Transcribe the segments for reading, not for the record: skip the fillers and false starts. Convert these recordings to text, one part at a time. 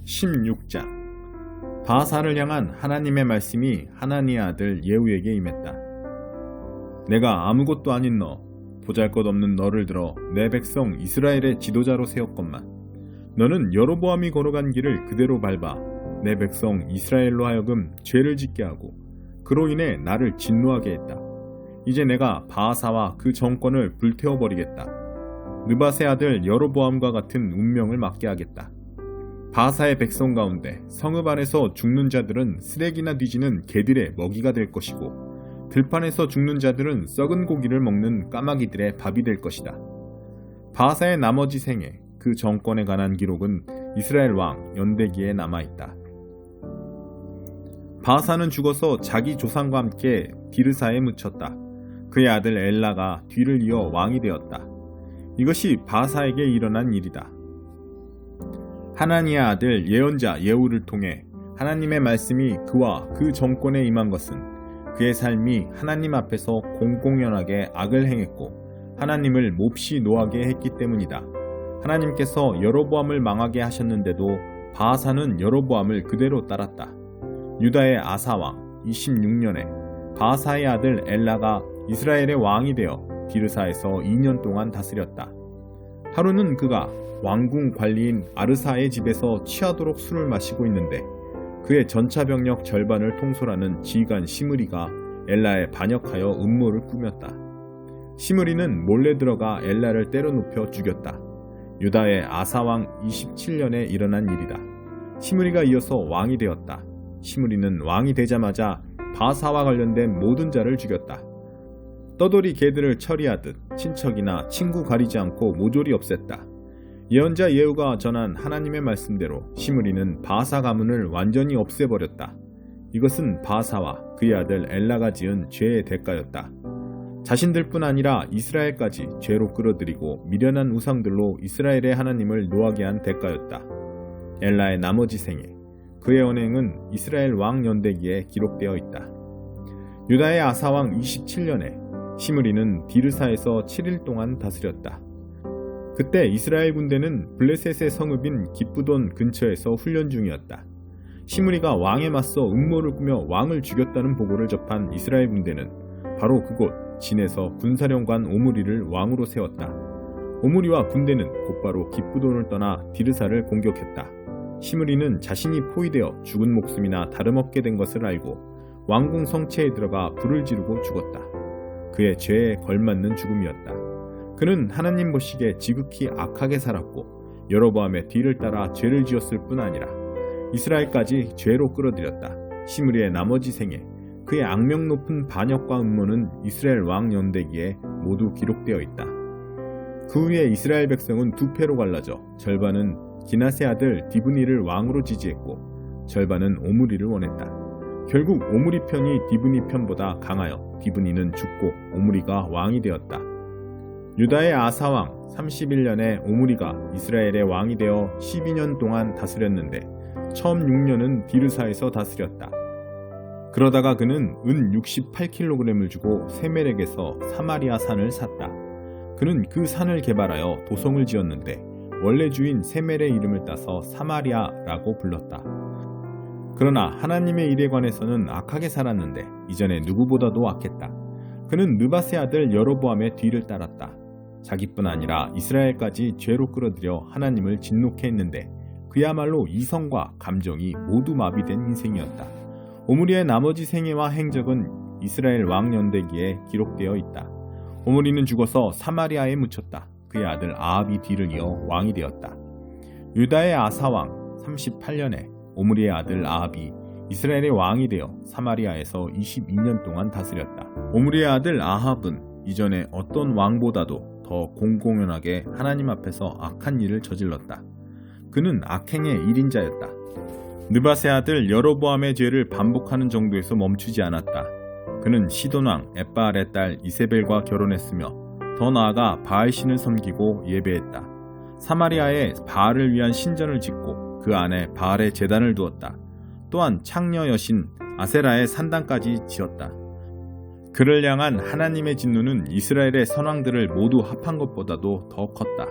16장. 바하사를 향한 하나님의 말씀이 하나니의 아들 예후에게 임했다. 내가 아무것도 아닌 너, 보잘것없는 너를 들어 내 백성 이스라엘의 지도자로 세웠건만 너는 여로보암이 걸어간 길을 그대로 밟아 내 백성 이스라엘로 하여금 죄를 짓게 하고 그로 인해 나를 진노하게 했다. 이제 내가 바하사와 그 정권을 불태워버리겠다. 느밧의 아들 여로보암과 같은 운명을 맞게 하겠다. 바하사의 백성 가운데 성읍 안에서 죽는 자들은 쓰레기나 뒤지는 개들의 먹이가 될 것이고 들판에서 죽는 자들은 썩은 고기를 먹는 까마귀들의 밥이 될 것이다. 바하사의 나머지 생애, 그 정권에 관한 기록은 이스라엘 왕 연대기에 남아있다. 바하사는 죽어서 자기 조상과 함께 디르사에 묻혔다. 그의 아들 엘라가 뒤를 이어 왕이 되었다. 이것이 바하사에게 일어난 일이다. 하나니의 아들 예언자 예후를 통해 하나님의 말씀이 그와 그 정권에 임한 것은 그의 삶이 하나님 앞에서 공공연하게 악을 행했고 하나님을 몹시 노하게 했기 때문이다. 하나님께서 여로보암을 망하게 하셨는데도 바하사는 여로보암을 그대로 따랐다. 유다의 아사왕 26년에 바하사의 아들 엘라가 이스라엘의 왕이 되어 디르사에서 2년 동안 다스렸다. 하루는 그가 왕궁 관리인 아르사의 집에서 취하도록 술을 마시고 있는데 그의 전차병력 절반을 통솔하는 지휘관 시므리가 엘라에 반역하여 음모를 꾸몄다. 시므리는 몰래 들어가 엘라를 때려 눕혀 죽였다. 유다의 아사왕 27년에 일어난 일이다. 시므리가 이어서 왕이 되었다. 시므리는 왕이 되자마자 바하사와 관련된 모든 자를 죽였다. 떠돌이 개들을 처리하듯 친척이나 친구 가리지 않고 모조리 없앴다. 예언자 예후가 전한 하나님의 말씀대로 시므리는 바하사 가문을 완전히 없애버렸다. 이것은 바하사와 그의 아들 엘라가 지은 죄의 대가였다. 자신들뿐 아니라 이스라엘까지 죄로 끌어들이고 미련한 우상들로 이스라엘의 하나님을 노하게 한 대가였다. 엘라의 나머지 생애, 그의 언행은 이스라엘 왕 연대기에 기록되어 있다. 유다의 아사왕 27년에 시므리는 디르사에서 7일 동안 다스렸다. 그때 이스라엘 군대는 블레셋의 성읍인 기브돈 근처에서 훈련 중이었다. 시므리가 왕에 맞서 음모를 꾸며 왕을 죽였다는 보고를 접한 이스라엘 군대는 바로 그곳 진에서 군사령관 오므리를 왕으로 세웠다. 오므리와 군대는 곧바로 기브돈을 떠나 디르사를 공격했다. 시므리는 자신이 포위되어 죽은 목숨이나 다름없게 된 것을 알고 왕궁 성체에 들어가 불을 지르고 죽었다. 그의 죄에 걸맞는 죽음이었다. 그는 하나님 보시기에 지극히 악하게 살았고 여로보암의 뒤를 따라 죄를 지었을 뿐 아니라 이스라엘까지 죄로 끌어들였다. 시므리의 나머지 생애, 그의 악명 높은 반역과 음모는 이스라엘 왕 연대기에 모두 기록되어 있다. 그 후에 이스라엘 백성은 두 패로 갈라져 절반은 기낫의 아들 디브니를 왕으로 지지했고 절반은 오므리를 원했다. 결국 오므리 편이 디브니 편보다 강하여 디브니는 죽고 오므리가 왕이 되었다. 유다의 아사왕 31년에 오므리가 이스라엘의 왕이 되어 12년 동안 다스렸는데 처음 6년은 디르사에서 다스렸다. 그러다가 그는 은 68kg을 주고 세멜렉에서 사마리아 산을 샀다. 그는 그 산을 개발하여 도성을 지었는데 원래 주인 세멜의 이름을 따서 사마리아라고 불렀다. 그러나 하나님의 일에 관해서는 악하게 살았는데 이전에 누구보다도 악했다. 그는 느밧의 아들 여로보암의 뒤를 따랐다. 자기뿐 아니라 이스라엘까지 죄로 끌어들여 하나님을 진노케 했는데 그야말로 이성과 감정이 모두 마비된 인생이었다. 오므리의 나머지 생애와 행적은 이스라엘 왕 연대기에 기록되어 있다. 오므리는 죽어서 사마리아에 묻혔다. 그의 아들 아합이 뒤를 이어 왕이 되었다. 유다의 아사왕 38년에 오므리의 아들 아합이 이스라엘의 왕이 되어 사마리아에서 22년 동안 다스렸다. 오므리의 아들 아합은 이전에 어떤 왕보다도 더 공공연하게 하나님 앞에서 악한 일을 저질렀다. 그는 악행의 1인자였다. 느밧의 아들 여로보암의 죄를 반복하는 정도에서 멈추지 않았다. 그는 시돈왕 엣바알의 딸 이세벨과 결혼했으며 더 나아가 바알신을 섬기고 예배했다. 사마리아에 바알을 위한 신전을 짓고 그 안에 바알의 제단을 두었다. 또한 창녀 여신 아세라의 산당까지 지었다. 그를 향한 하나님의 진노는 이스라엘의 선왕들을 모두 합한 것보다도 더 컸다.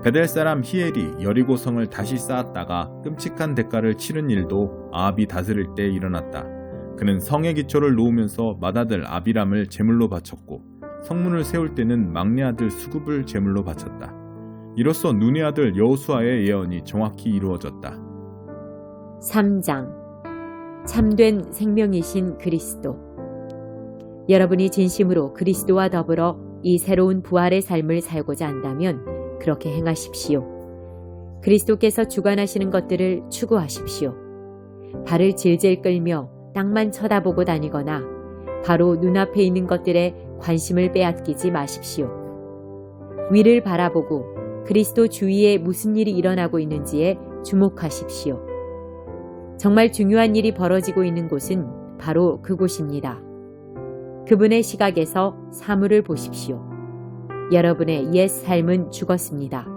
베델 사람 히엘이 여리고성을 다시 쌓았다가 끔찍한 대가를 치른 일도 아합이 다스릴 때 일어났다. 그는 성의 기초를 놓으면서 맏아들 아비람을 제물로 바쳤고 성문을 세울 때는 막내 아들 수굽을 제물로 바쳤다. 이로써 눈의 아들 여호수아의 예언이 정확히 이루어졌다. 3장 참된 생명이신 그리스도. 여러분이 진심으로 그리스도와 더불어 이 새로운 부활의 삶을 살고자 한다면 그렇게 행하십시오. 그리스도께서 주관하시는 것들을 추구하십시오. 발을 질질 끌며 땅만 쳐다보고 다니거나 바로 눈앞에 있는 것들에 관심을 빼앗기지 마십시오. 위를 바라보고 그리스도 주위에 무슨 일이 일어나고 있는지에 주목하십시오. 정말 중요한 일이 벌어지고 있는 곳은 바로 그곳입니다. 그분의 시각에서 사물을 보십시오. 여러분의 옛 삶은 죽었습니다.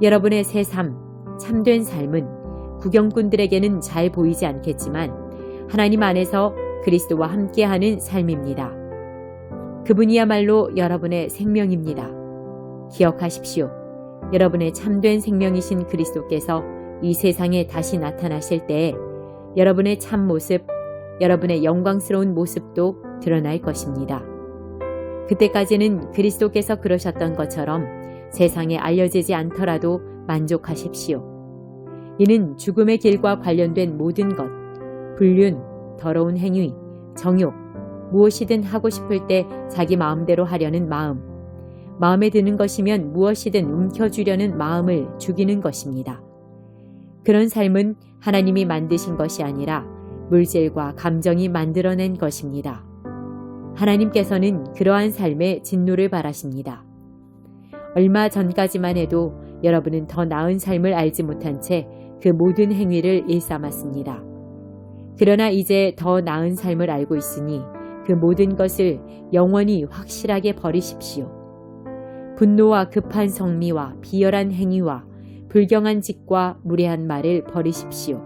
여러분의 새 삶, 참된 삶은 구경꾼들에게는 잘 보이지 않겠지만 하나님 안에서 그리스도와 함께하는 삶입니다. 그분이야말로 여러분의 생명입니다. 기억하십시오. 여러분의 참된 생명이신 그리스도께서 이 세상에 다시 나타나실 때에 여러분의 참 모습, 여러분의 영광스러운 모습도 드러날 것입니다. 그때까지는 그리스도께서 그러셨던 것처럼 세상에 알려지지 않더라도 만족하십시오. 이는 죽음의 길과 관련된 모든 것, 불륜, 더러운 행위, 정욕, 무엇이든 하고 싶을 때 자기 마음대로 하려는 마음, 마음에 드는 것이면 무엇이든 움켜쥐려는 마음을 죽이는 것입니다. 그런 삶은 하나님이 만드신 것이 아니라 물질과 감정이 만들어낸 것입니다. 하나님께서는 그러한 삶에 진노를 바라십니다. 얼마 전까지만 해도 여러분은 더 나은 삶을 알지 못한 채 그 모든 행위를 일삼았습니다. 그러나 이제 더 나은 삶을 알고 있으니 그 모든 것을 영원히 확실하게 버리십시오. 분노와 급한 성미와 비열한 행위와 불경한 짓과 무례한 말을 버리십시오.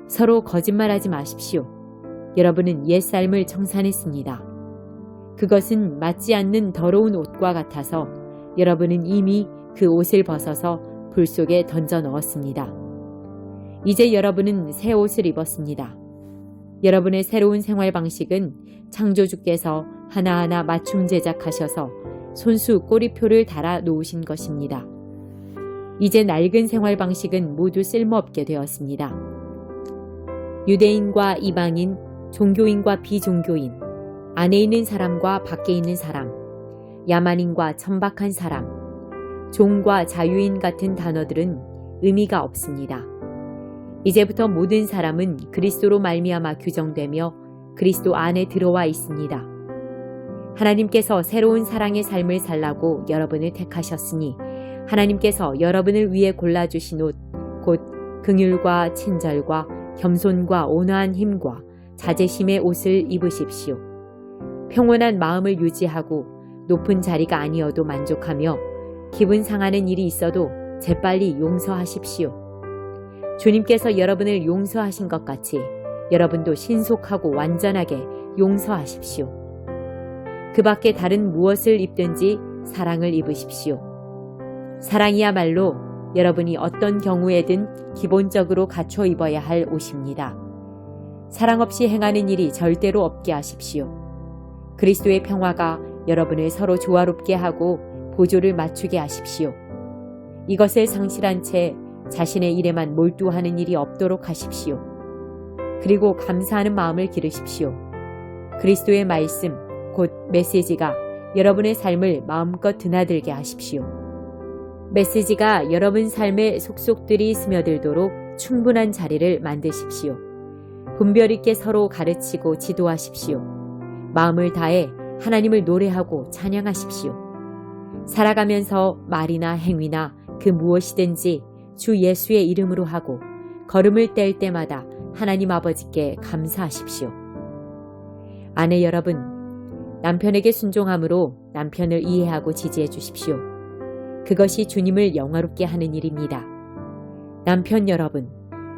서로 거짓말하지 마십시오. 여러분은 옛 삶을 청산했습니다. 그것은 맞지 않는 더러운 옷과 같아서 여러분은 이미 그 옷을 벗어서 불 속에 던져 넣었습니다. 이제 여러분은 새 옷을 입었습니다. 여러분의 새로운 생활 방식은 창조주께서 하나하나 맞춤 제작하셔서 손수 꼬리표를 달아 놓으신 것입니다. 이제 낡은 생활 방식은 모두 쓸모없게 되었습니다. 유대인과 이방인, 종교인과 비종교인, 안에 있는 사람과 밖에 있는 사람, 야만인과 천박한 사람, 종과 자유인 같은 단어들은 의미가 없습니다. 이제부터 모든 사람은 그리스도로 말미암아 규정되며 그리스도 안에 들어와 있습니다. 하나님께서 새로운 사랑의 삶을 살라고 여러분을 택하셨으니 하나님께서 여러분을 위해 골라주신 옷, 곧 긍휼과 친절과 겸손과 온화한 힘과 자제심의 옷을 입으십시오. 평온한 마음을 유지하고 높은 자리가 아니어도 만족하며 기분 상하는 일이 있어도 재빨리 용서하십시오. 주님께서 여러분을 용서하신 것 같이 여러분도 신속하고 완전하게 용서하십시오. 그 밖에 다른 무엇을 입든지 사랑을 입으십시오. 사랑이야말로 여러분이 어떤 경우에든 기본적으로 갖춰 입어야 할 옷입니다. 사랑 없이 행하는 일이 절대로 없게 하십시오. 그리스도의 평화가 여러분을 서로 조화롭게 하고 보조를 맞추게 하십시오. 이것을 상실한 채 자신의 일에만 몰두하는 일이 없도록 하십시오. 그리고 감사하는 마음을 기르십시오. 그리스도의 말씀, 곧 메시지가 여러분의 삶을 마음껏 드나들게 하십시오. 메시지가 여러분 삶에 속속들이 스며들도록 충분한 자리를 만드십시오. 분별 있게 서로 가르치고 지도하십시오. 마음을 다해 하나님을 노래하고 찬양하십시오. 살아가면서 말이나 행위나 그 무엇이든지 주 예수의 이름으로 하고 걸음을 뗄 때마다 하나님 아버지께 감사하십시오. 아내 여러분, 남편에게 순종함으로 남편을 이해하고 지지해 주십시오. 그것이 주님을 영화롭게 하는 일입니다. 남편 여러분,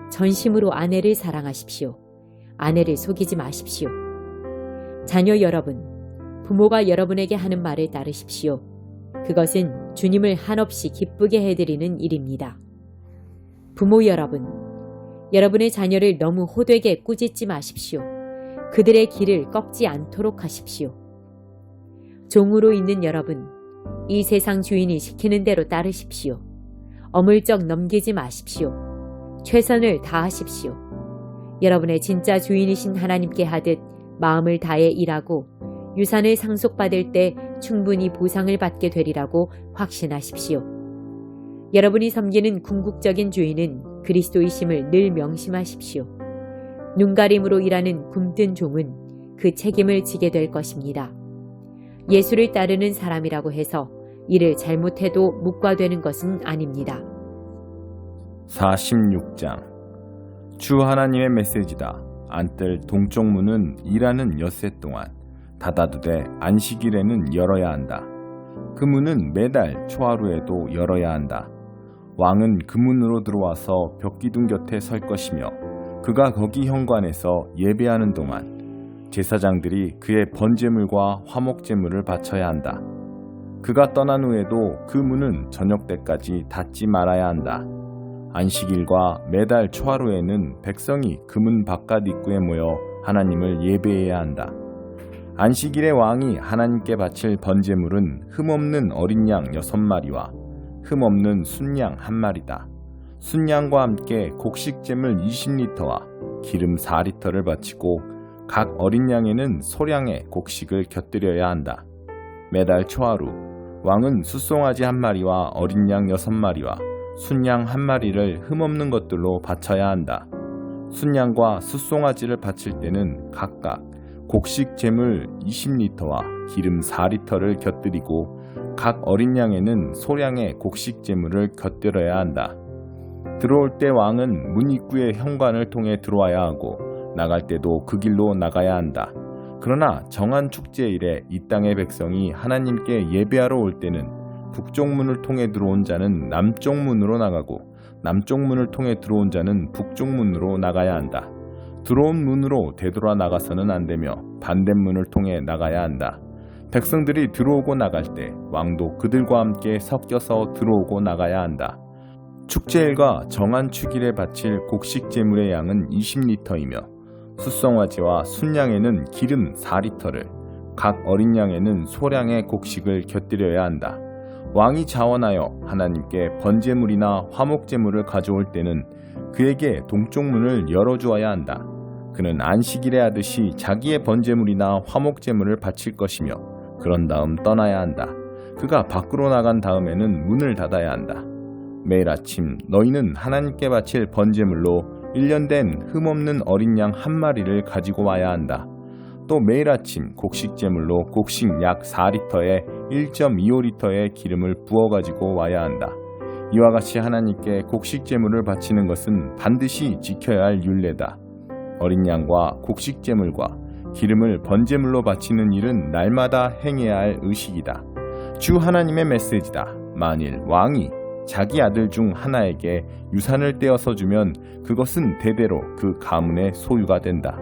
전심으로 아내를 사랑하십시오. 아내를 속이지 마십시오. 자녀 여러분, 부모가 여러분에게 하는 말을 따르십시오. 그것은 주님을 한없이 기쁘게 해드리는 일입니다. 부모 여러분, 여러분의 자녀를 너무 호되게 꾸짖지 마십시오. 그들의 길을 꺾지 않도록 하십시오. 종으로 있는 여러분, 이 세상 주인이 시키는 대로 따르십시오. 어물쩍 넘기지 마십시오. 최선을 다하십시오. 여러분의 진짜 주인이신 하나님께 하듯 마음을 다해 일하고 유산을 상속받을 때 충분히 보상을 받게 되리라고 확신하십시오. 여러분이 섬기는 궁극적인 주인은 그리스도이심을 늘 명심하십시오. 눈가림으로 일하는 굼뜬 종은 그 책임을 지게 될 것입니다. 예수를 따르는 사람이라고 해서 일을 잘못해도 묵과되는 것은 아닙니다. 46장 주 하나님의 메시지다. 안뜰 동쪽 문은 일하는 엿새 동안 닫아두되 안식일에는 열어야 한다. 그 문은 매달 초하루에도 열어야 한다. 왕은 그 문으로 들어와서 벽기둥 곁에 설 것이며 그가 거기 현관에서 예배하는 동안 제사장들이 그의 번제물과 화목제물을 바쳐야 한다. 그가 떠난 후에도 그 문은 저녁 때까지 닫지 말아야 한다. 안식일과 매달 초하루에는 백성이 그 문 바깥 입구에 모여 하나님을 예배해야 한다. 안식일에 왕이 하나님께 바칠 번제물은 흠없는 어린 양 6마리와 흠없는 순양 1마리다. 순양과 함께 곡식제물 20리터와 기름 4리터를 바치고 각 어린 양에는 소량의 곡식을 곁들여야 한다. 매달 초하루 왕은 숫송아지 1마리와 어린 양 6마리와 순양 1마리를 흠없는 것들로 바쳐야 한다. 순양과 숫송아지를 바칠 때는 각각 곡식 제물 20리터와 기름 4리터를 곁들이고 각 어린 양에는 소량의 곡식 제물을 곁들여야 한다. 들어올 때 왕은 문 입구의 현관을 통해 들어와야 하고 나갈 때도 그 길로 나가야 한다. 그러나 정한 축제일에 이 땅의 백성이 하나님께 예배하러 올 때는 북쪽 문을 통해 들어온 자는 남쪽 문으로 나가고 남쪽 문을 통해 들어온 자는 북쪽 문으로 나가야 한다. 들어온 문으로 되돌아 나가서는 안 되며 반대문을 통해 나가야 한다. 백성들이 들어오고 나갈 때 왕도 그들과 함께 섞여서 들어오고 나가야 한다. 축제일과 정한 축일에 바칠 곡식 제물의 양은 20리터이며 숫송아지와 순양에는 기름 4리터를 각 어린 양에는 소량의 곡식을 곁들여야 한다. 왕이 자원하여 하나님께 번제물이나 화목제물을 가져올 때는 그에게 동쪽 문을 열어주어야 한다. 그는 안식일에 하듯이 자기의 번제물이나 화목제물을 바칠 것이며 그런 다음 떠나야 한다. 그가 밖으로 나간 다음에는 문을 닫아야 한다. 매일 아침 너희는 하나님께 바칠 번제물로 1년 된 흠없는 어린 양 1마리를 가지고 와야 한다. 또 매일 아침 곡식제물로 곡식 약 4리터에 1.25리터의 기름을 부어 가지고 와야 한다. 이와 같이 하나님께 곡식제물을 바치는 것은 반드시 지켜야 할 율례다. 어린 양과 곡식제물과 기름을 번제물로 바치는 일은 날마다 행해야 할 의식이다. 주 하나님의 메시지다. 만일 왕이 자기 아들 중 하나에게 유산을 떼어서 주면 그것은 대대로 그 가문의 소유가 된다.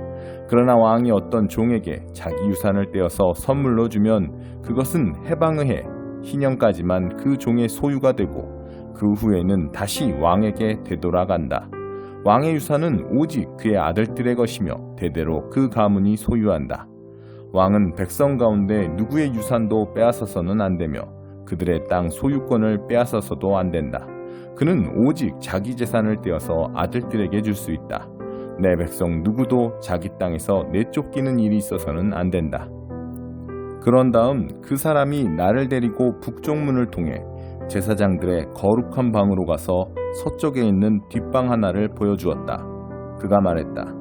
그러나 왕이 어떤 종에게 자기 유산을 떼어서 선물로 주면 그것은 해방의 해 희년까지만 그 종의 소유가 되고 그 후에는 다시 왕에게 되돌아간다. 왕의 유산은 오직 그의 아들들의 것이며 대대로 그 가문이 소유한다. 왕은 백성 가운데 누구의 유산도 빼앗아서는 안 되며 그들의 땅 소유권을 빼앗아서도 안 된다. 그는 오직 자기 재산을 떼어서 아들들에게 줄 수 있다. 내 백성 누구도 자기 땅에서 내쫓기는 일이 있어서는 안 된다. 그런 다음 그 사람이 나를 데리고 북쪽 문을 통해 제사장들의 거룩한 방으로 가서 서쪽에 있는 뒷방 하나를 보여주었다. 그가 말했다.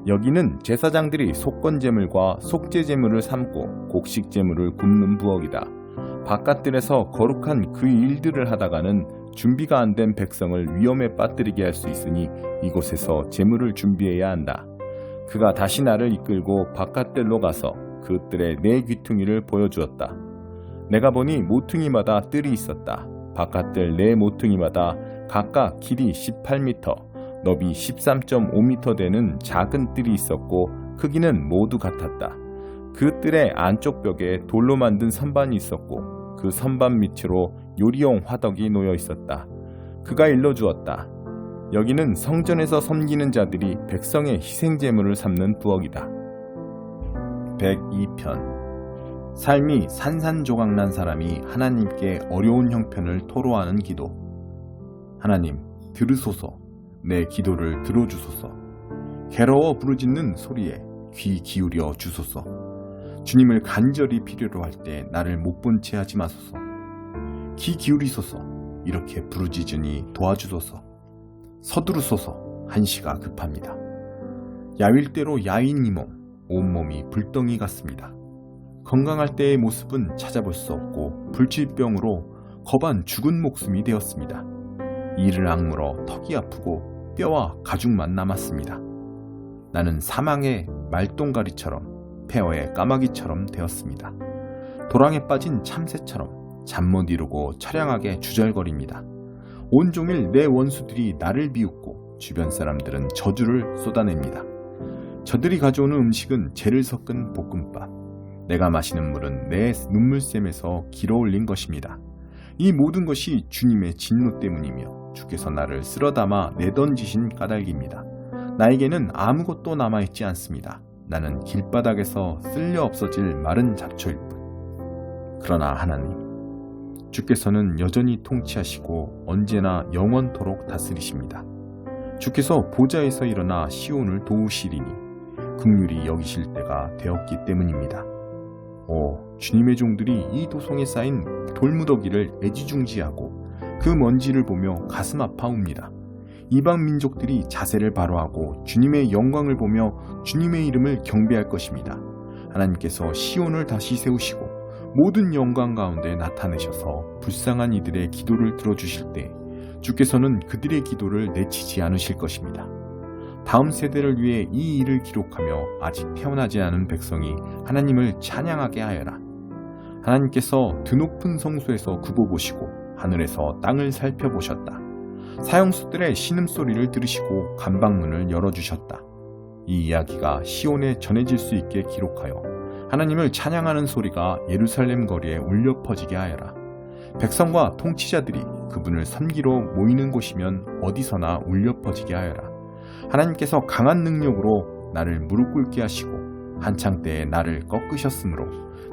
여기는 제사장들이 속건제물과 속죄제물을 삶고 곡식제물을 굽는 부엌이다. 바깥들에서 거룩한 그 일들을 하다가는 준비가 안 된 백성을 위험에 빠뜨리게 할 수 있으니 이곳에서 제물을 준비해야 한다. 그가 다시 나를 이끌고 바깥들로 가서 그 뜰에 네 귀퉁이를 보여주었다. 내가 보니 모퉁이마다 뜰이 있었다. 바깥들 네 모퉁이마다 각각 길이 18m, 너비 13.5m 되는 작은 뜰이 있었고 크기는 모두 같았다. 그 뜰의 안쪽 벽에 돌로 만든 선반이 있었고 그 선반 밑으로 요리용 화덕이 놓여 있었다. 그가 일러주었다. 여기는 성전에서 섬기는 자들이 백성의 희생제물을 삼는 부엌이다. 102편. 삶이 산산조각난 사람이 하나님께 어려운 형편을 토로하는 기도. 하나님, 들으소서. 내 기도를 들어주소서. 괴로워 부르짖는 소리에 귀 기울여 주소서. 주님을 간절히 필요로 할 때 나를 못 본 채 하지 마소서. 귀 기울이소서. 이렇게 부르짖으니 도와주소서. 서두르소서. 한시가 급합니다. 야윌대로 야인 이 몸, 온몸이 불덩이 같습니다. 건강할 때의 모습은 찾아볼 수 없고 불치병으로 겁한 죽은 목숨이 되었습니다. 이를 악물어 턱이 아프고 뼈와 가죽만 남았습니다. 나는 사망의 말똥가리처럼 폐허의 까마귀처럼 되었습니다. 도랑에 빠진 참새처럼 잠 못 이루고 처량하게 주절거립니다. 온종일 내 원수들이 나를 비웃고 주변 사람들은 저주를 쏟아냅니다. 저들이 가져오는 음식은 재를 섞은 볶음밥. 내가 마시는 물은 내 눈물샘에서 길어올린 것입니다. 이 모든 것이 주님의 진노 때문이며 주께서 나를 쓸어담아 내던지신 까닭입니다. 나에게는 아무것도 남아있지 않습니다. 나는 길바닥에서 쓸려 없어질 마른 잡초일 뿐. 그러나 하나님, 주께서는 여전히 통치하시고 언제나 영원토록 다스리십니다. 주께서 보좌에서 일어나 시온을 도우시리니 긍휼히 여기실 때가 되었기 때문입니다. 오, 주님의 종들이 이 도성에 쌓인 돌무더기를 애지중지하고 그 먼지를 보며 가슴 아파옵니다. 이방 민족들이 자세를 바로하고 주님의 영광을 보며 주님의 이름을 경배할 것입니다. 하나님께서 시온을 다시 세우시고 모든 영광 가운데 나타내셔서 불쌍한 이들의 기도를 들어주실 때 주께서는 그들의 기도를 내치지 않으실 것입니다. 다음 세대를 위해 이 일을 기록하며 아직 태어나지 않은 백성이 하나님을 찬양하게 하여라. 하나님께서 드높은 성소에서 굽어보시고 하늘에서 땅을 살펴보셨다. 사형수들의 신음소리를 들으시고 감방문을 열어주셨다. 이 이야기가 시온에 전해질 수 있게 기록하여 하나님을 찬양하는 소리가 예루살렘 거리에 울려 퍼지게 하여라. 백성과 통치자들이 그분을 섬기러 모이는 곳이면 어디서나 울려 퍼지게 하여라. 하나님께서 강한 능력으로 나를 무릎 꿇게 하시고 한창 때에 나를 꺾으셨으므로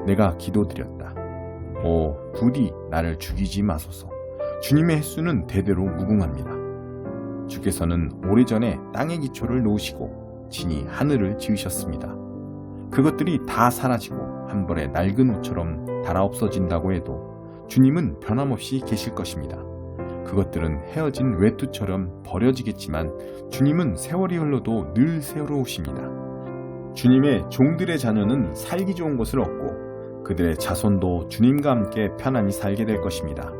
내가 기도드렸다. 오, 부디 나를 죽이지 마소서. 주님의 횟수는 대대로 무궁합니다. 주께서는 오래전에 땅의 기초를 놓으시고 친히 하늘을 지으셨습니다. 그것들이 다 사라지고 한 벌의 낡은 옷처럼 달아 없어진다고 해도 주님은 변함없이 계실 것입니다. 그것들은 헤어진 외투처럼 버려지겠지만 주님은 세월이 흘러도 늘 새로우십니다. 주님의 종들의 자녀는 살기 좋은 것을 얻고 그들의 자손도 주님과 함께 편안히 살게 될 것입니다.